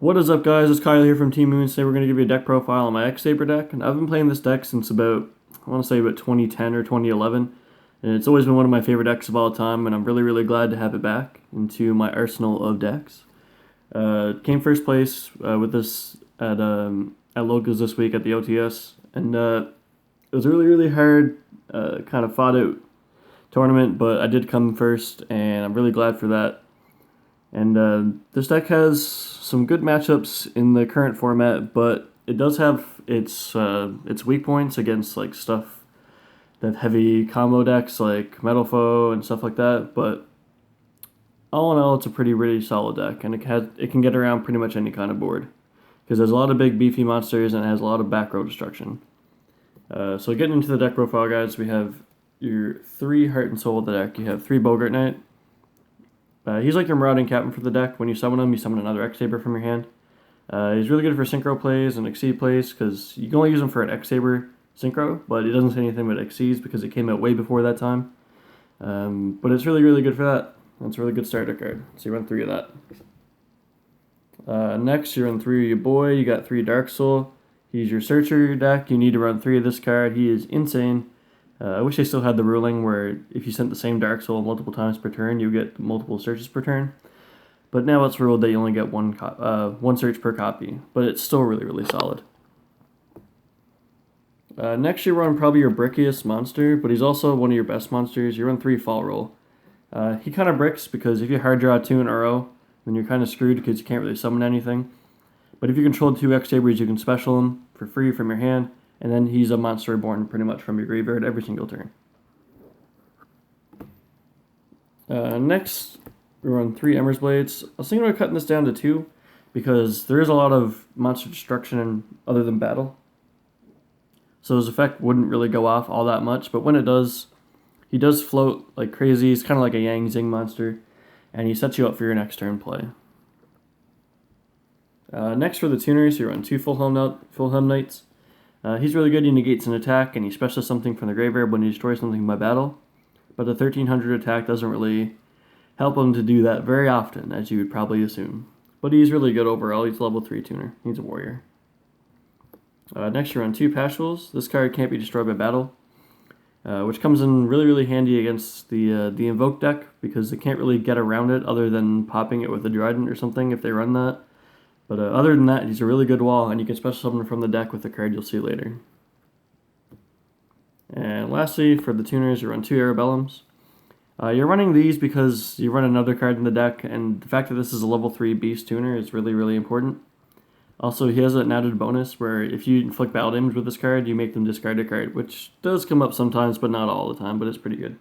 What is up, guys? It's Kyle here from Team Moon. Today we're going to give you a deck profile on my X-Saber deck. And I've been playing this deck since about 2010 or 2011. And it's always been one of my favorite decks of all time, and I'm really glad to have it back into my arsenal of decks. Came first place with this at Locals this week at the OTS. And it was a really hard, kind of fought out tournament, but I did come first, and I'm really glad for that. And this deck has some good matchups in the current format, but it does have its weak points against like stuff that heavy combo decks like Metal Foe and stuff like that. But all in all, it's a really solid deck, and it can get around pretty much any kind of board because there's a lot of big beefy monsters and it has a lot of back row destruction. So getting into the deck profile, guys, we have your 3 Heart and Soul of the deck. You have 3 Bogart Knight. He's like your Marauding Captain for the deck. When you summon him, you summon another X-Saber from your hand. He's really good for Synchro plays and Exceed plays because you can only use him for an X-Saber Synchro, but he doesn't say anything about Exceeds because it came out way before that time. But it's really good for that. It's a really good starter card. So you run 3 of that. Next, you run 3 of your boy. You got 3 Dark Soul. He's your Searcher deck. You need to run 3 of this card. He is insane. I wish they still had the ruling where if you sent the same Dark Soul multiple times per turn, you get multiple searches per turn. But now it's ruled that you only get one search per copy, but it's still really solid. Next, you run probably your brickiest monster, but he's also one of your best monsters. You run 3 Fall Roll. He kind of bricks because if you hard draw 2 in a row, then you're kind of screwed because you can't really summon anything. But if you control 2 X-Sabers, you can special him for free from your hand. And then he's a monster reborn pretty much from your graveyard every single turn. Next, we run 3 Embers Blades. I was thinking about cutting this down to 2 because there is a lot of monster destruction other than battle. So his effect wouldn't really go off all that much, but when it does, he does float like crazy. He's kind of like a Yang Zing monster, and he sets you up for your next turn play. Next for the tuners, you run 2 Fulhelm Knights. He's really good. He negates an attack, and he specials something from the graveyard when he destroys something by battle. But the 1300 attack doesn't really help him to do that very often, as you would probably assume. But he's really good overall. He's level 3 tuner. He's a warrior. Next, you run 2 Pashules. This card can't be destroyed by battle, which comes in really handy against the Invoke deck because they can't really get around it other than popping it with a Dryden or something if they run that. But other than that, he's a really good wall, and you can special summon from the deck with the card you'll see later. And lastly, for the tuners, you run 2 Arabellums. You're running these because you run another card in the deck, and the fact that this is a level 3 beast tuner is really important. Also, he has an added bonus where if you inflict battle damage with this card, you make them discard a card, which does come up sometimes, but not all the time, but it's pretty good.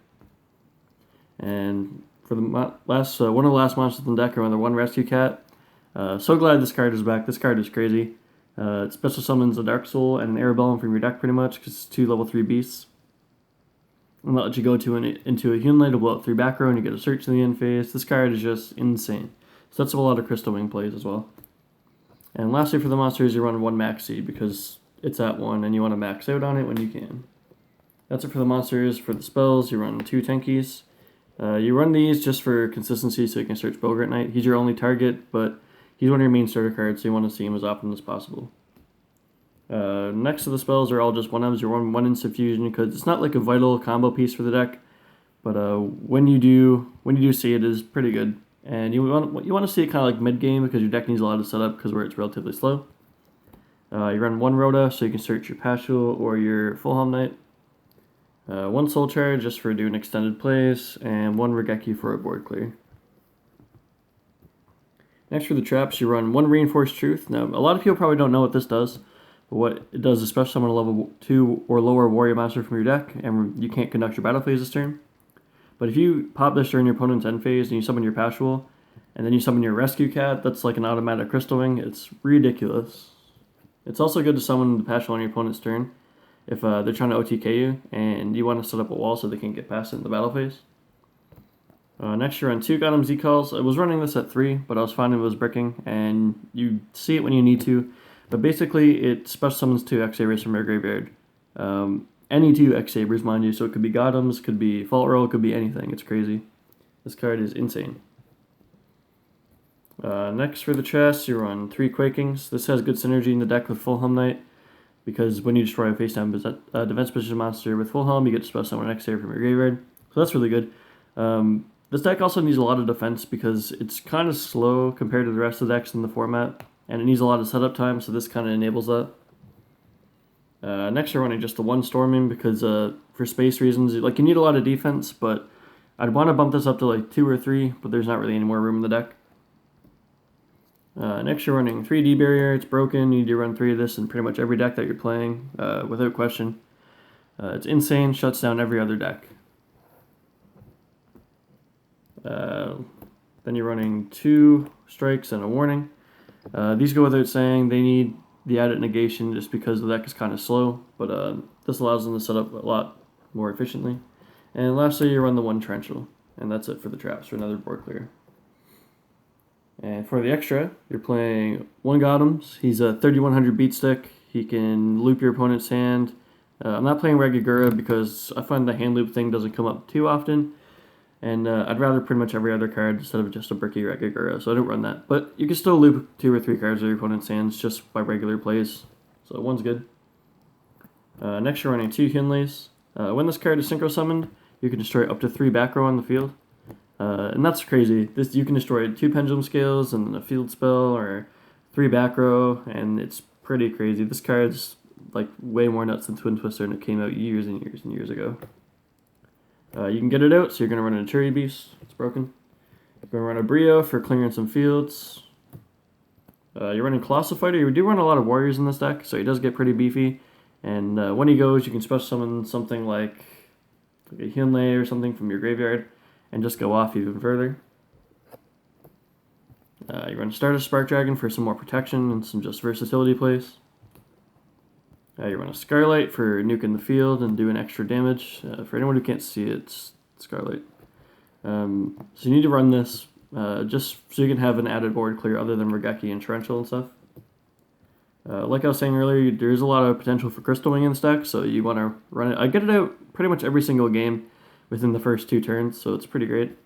And for the one of the last monsters in the deck, I run the 1 Rescue Cat. So glad this card is back. This card is crazy. It special summons a Dark Soul and an Arabellum from your deck pretty much because it's 2 level 3 beasts. And that lets you go into a Humanoid to blow up 3 back row and you get a search in the end phase. This card is just insane. So that's a lot of Crystal Wing plays as well. And lastly for the monsters, you run 1 Maxi because it's at 1 and you want to max out on it when you can. That's it for the monsters. For the spells, you run 2 Tenkies. You run these just for consistency so you can search Bogart Knight. He's your only target, but he's one of your main starter cards, so you want to see him as often as possible. Next to the spells are all just 1-Ms. You run 1 Instant Fusion because it's not like a vital combo piece for the deck, but when you do see it, is pretty good. And you want to see it kind of like mid game because your deck needs a lot of setup because where it's relatively slow. You run 1 Rhoda so you can search your Pashul or your Fulhelm Knight. 1 Soul Charge just for doing extended plays, and 1 Regeki for a board clear. Next for the traps, you run 1 Reinforced Truth. Now, a lot of people probably don't know what this does, but what it does is special summon a level 2 or lower warrior monster from your deck, and you can't conduct your battle phase this turn. But if you pop this during your opponent's end phase and you summon your Pashul, and then you summon your Rescue Cat, that's like an automatic Crystal Wing. It's ridiculous. It's also good to summon the Pashul on your opponent's turn if they're trying to OTK you, and you want to set up a wall so they can't get past it in the battle phase. Next, you run 2 Gundam Z-Calls. I was running this at 3, but I was finding it was bricking, and you see it when you need to. But basically, it special summons 2 X-Sabers from your graveyard. Any 2 X-Sabers, mind you, so it could be Gundams, could be Fault Roll, it could be anything. It's crazy. This card is insane. Next for the chest, you run 3 Quakings. This has good synergy in the deck with Full Helm Knight, because when you destroy a face-down defense position monster with Full Helm, you get to special summon an X-Saber from your graveyard. So that's really good. This deck also needs a lot of defense because it's kind of slow compared to the rest of the decks in the format, and it needs a lot of setup time, so this kind of enables that. Next, you're running just the 1 Storming because for space reasons, like you need a lot of defense, but I'd want to bump this up to like 2 or 3, but there's not really any more room in the deck. Next, you're running 3D Barrier. It's broken. You need to run 3 of this in pretty much every deck that you're playing, without question. It's insane. Shuts down every other deck. Then you're running 2 Strikes and a Warning. These go without saying. They need the added negation just because the deck is kind of slow, but this allows them to set up a lot more efficiently. And lastly, you run the 1 Torrential, and that's it for the traps for another board clear. And for the extra, you're playing 1 Gotham's. He's a 3100 beat stick. He can loop your opponent's hand. I'm not playing Regagura because I find the hand loop thing doesn't come up too often. And I'd rather pretty much every other card instead of just a bricky Regagura, so I don't run that. But you can still loop 2 or 3 cards of your opponent's hands just by regular plays. So 1's good. Next, you're running 2 Hyunleis. When this card is synchro summoned, you can destroy up to 3 back row on the field. And that's crazy. You can destroy 2 Pendulum Scales and a field spell, or 3 back row, and it's pretty crazy. This card's like way more nuts than Twin Twister, and it came out years and years and years ago. You can get it out, so you're going to run a Cherry Beast. It's broken. You're going to run a Brio for clearing some fields. You're running Colossal Fighter. You do run a lot of warriors in this deck, so he does get pretty beefy. And when he goes, you can special summon something like a Hyunlei or something from your graveyard and just go off even further. You run Stardust Spark Dragon for some more protection and some just versatility plays. You run a Scarlight for nuking the field and doing extra damage. For anyone who can't see it, it's Scarlight. So you need to run this just so you can have an added board clear other than Regeki and Torrential and stuff. Like I was saying earlier, there's a lot of potential for Crystal Wing in this deck, so you want to run it. I get it out pretty much every single game within the first 2 turns, so it's pretty great.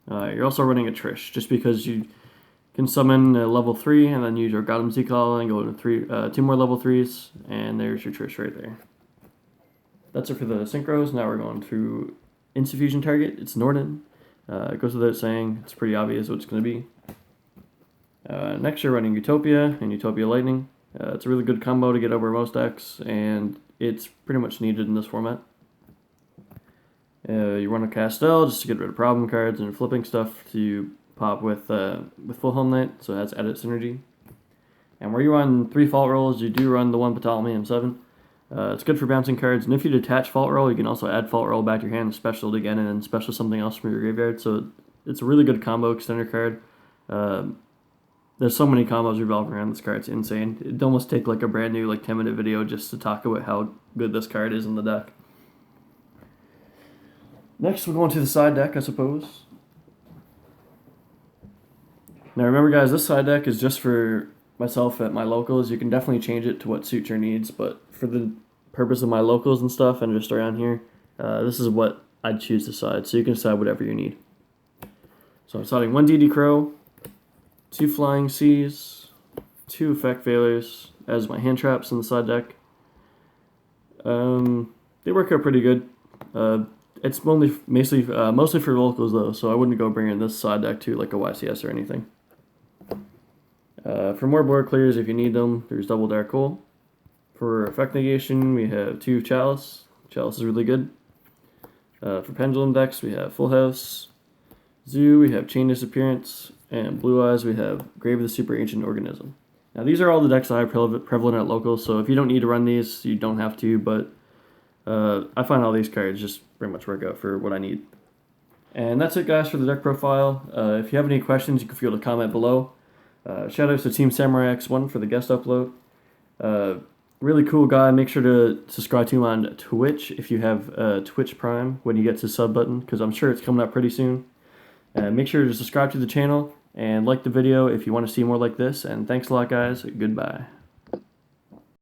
You're also running a Trish, just because you can summon a level 3 and then use your Gotham Z-Call and go into 2 more level 3s, and there's your Trish right there. That's it for the synchros. Now we're going through Infusion target. It's Norden. It goes without saying, it's pretty obvious what it's going to be. Next, you're running Utopia and Utopia Lightning. It's a really good combo to get over most decks, and it's pretty much needed in this format. You run a Castel just to get rid of problem cards and flipping stuff to pop with Full Helm Knight, so it has added synergy. And where you run 3 Fault Rolls, you do run the 1 Ptolemy M7. It's good for bouncing cards, and if you detach Fault Roll, you can also add Fault Roll back to your hand, special it again, and then special something else from your graveyard, so it's a really good combo extender card. There's so many combos revolving around this card, it's insane. It'd almost take like a brand new 10-minute video just to talk about how good this card is in the deck. Next, we'll go into the side deck, I suppose. Now remember guys, this side deck is just for myself at my locals. You can definitely change it to what suits your needs, but for the purpose of my locals and stuff and just around here, this is what I'd choose to side, so you can decide whatever you need. So I'm siding 1 DD Crow, 2 Flying Seas, 2 Effect Failures as my hand traps in the side deck. They work out pretty good. It's mostly for locals though, so I wouldn't go bringing this side deck to like a YCS or anything. For more board clears, if you need them, there's Double Dark Hole. For effect negation, we have 2 Chalice. Chalice is really good. For pendulum decks, we have Full House. Zoo, we have Chain Disappearance. And Blue Eyes, we have Grave of the Super Ancient Organism. Now these are all the decks that I have prevalent at locals, so if you don't need to run these, you don't have to, but I find all these cards just pretty much work out for what I need. And that's it guys for the deck profile. If you have any questions, you can feel to comment below. Shoutouts to Team Samurai X1 for the guest upload. Really cool guy. Make sure to subscribe to him on Twitch if you have Twitch Prime when you get to sub button, because I'm sure it's coming up pretty soon. Make sure to subscribe to the channel and like the video if you want to see more like this. And thanks a lot guys. Goodbye.